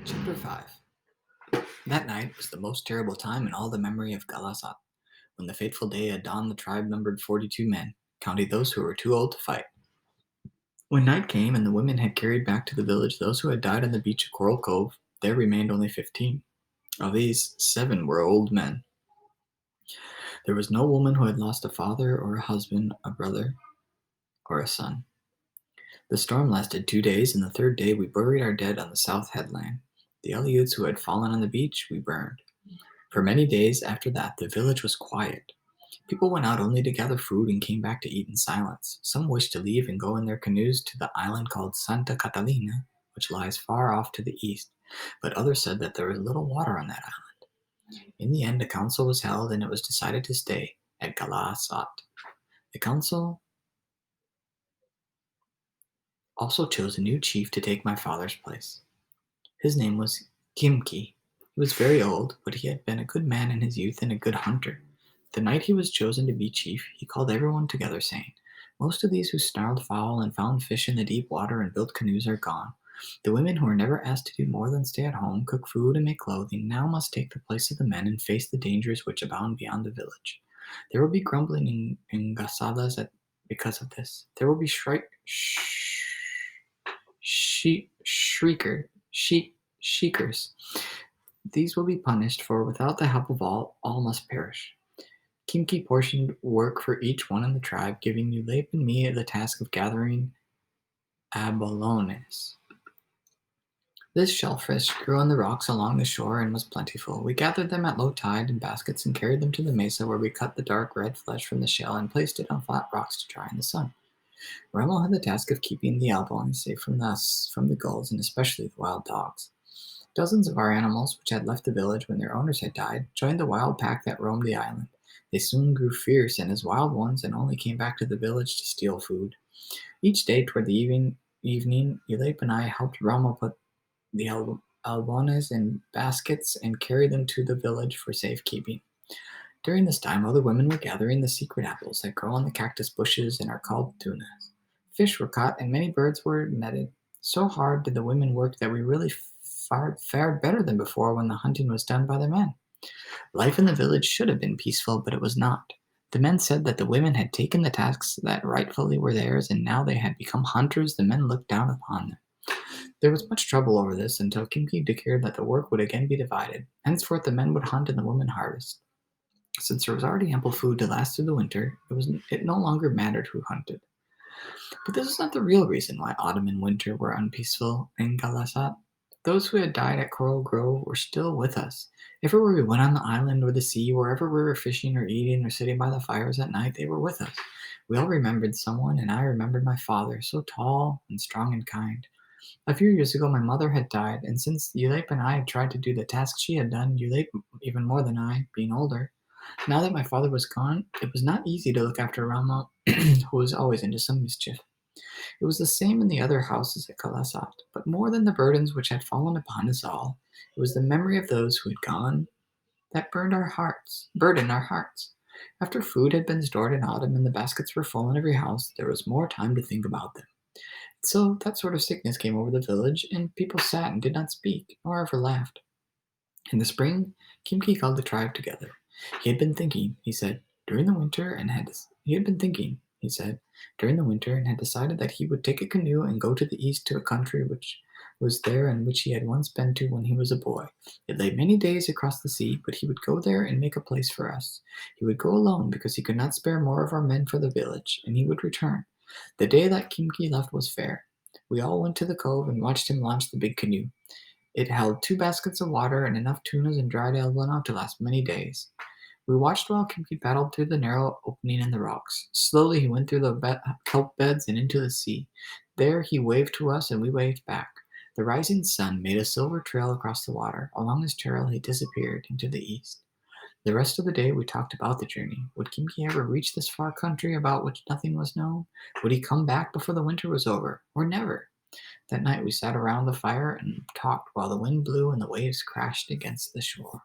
Chapter 5. That night was the most terrible time in all the memory of Galasat. When the fateful day had dawned, the tribe numbered 42 men, counting those who were too old to fight. When night came and the women had carried back to the village those who had died on the beach of Coral Cove, there remained only 15. Of these, 7 were old men. There was no woman who had lost a father or a husband, a brother, or a son. The storm lasted 2 days, and the third day we buried our dead on the south headland. The Aleuts who had fallen on the beach we burned. For many days after that, the village was quiet. People went out only to gather food and came back to eat in silence. Some wished to leave and go in their canoes to the island called Santa Catalina, which lies far off to the east, but others said that there was little water on that island. In the end, a council was held and it was decided to stay at Galasat. The council also chose a new chief to take my father's place. His name was Kimki. He was very old, but he had been a good man in his youth and a good hunter. The night he was chosen to be chief, he called everyone together, saying, "Most of these who snarled fowl and found fish in the deep water and built canoes are gone. The women who were never asked to do more than stay at home, cook food, and make clothing now must take the place of the men and face the dangers which abound beyond the village. There will be grumbling in Gasadas because of this. There will be shriekers. These will be punished, for without the help of all must perish." Kimki portioned work for each one in the tribe, giving Ulep and me the task of gathering abalones. This shellfish grew on the rocks along the shore and was plentiful. We gathered them at low tide in baskets and carried them to the mesa, where we cut the dark red flesh from the shell and placed it on flat rocks to dry in the sun. Remmel had the task of keeping the abalones safe from the gulls and especially the wild dogs. Dozens of our animals, which had left the village when their owners had died, joined the wild pack that roamed the island. They soon grew fierce and as wild ones and only came back to the village to steal food. Each day toward the evening, Ulep and I helped Rama put the albones in baskets and carry them to the village for safekeeping. During this time, other women were gathering the secret apples that grow on the cactus bushes and are called tunas. Fish were caught and many birds were netted. So hard did the women work that we really fared better than before when the hunting was done by the men. Life in the village should have been peaceful, but it was not. The men said that the women had taken the tasks that rightfully were theirs, and now they had become hunters. The men looked down upon them. There was much trouble over this until Kimki declared that the work would again be divided. Henceforth, the men would hunt and the women harvest. Since there was already ample food to last through the winter, it no longer mattered who hunted. But this is not the real reason why autumn and winter were unpeaceful in Galasat. Those who had died at Coral Grove were still with us. Everywhere we went on the island or the sea, wherever we were fishing or eating or sitting by the fires at night, they were with us. We all remembered someone, and I remembered my father, so tall and strong and kind. A few years ago, my mother had died, and since Ulep and I had tried to do the task she had done, Ulep even more than I, being older, now that my father was gone, it was not easy to look after Rama, who was always into some mischief. It was the same in the other houses at Kalasat, but more than the burdens which had fallen upon us all, it was the memory of those who had gone that burdened our hearts. After food had been stored in autumn and the baskets were full in every house, there was more time to think about them. So that sort of sickness came over the village, and people sat and did not speak, nor ever laughed. In the spring, Kimki called the tribe together. He had been thinking, he said, during the winter, and had he had been thinking, he said, during the winter, and had decided that he would take a canoe and go to the east to a country which was there and which he had once been to when he was a boy. It lay many days across the sea, but he would go there and make a place for us. He would go alone because he could not spare more of our men for the village, and he would return. The day that Kimki left was fair. We all went to the cove and watched him launch the big canoe. It held 2 baskets of water and enough tunas and dried albona to last many days. We watched while Kimki paddled through the narrow opening in the rocks. Slowly he went through the kelp beds and into the sea. There he waved to us and we waved back. The rising sun made a silver trail across the water. Along his trail he disappeared into the east. The rest of the day we talked about the journey. Would Kimki ever reach this far country about which nothing was known? Would he come back before the winter was over? Or never? That night we sat around the fire and talked while the wind blew and the waves crashed against the shore.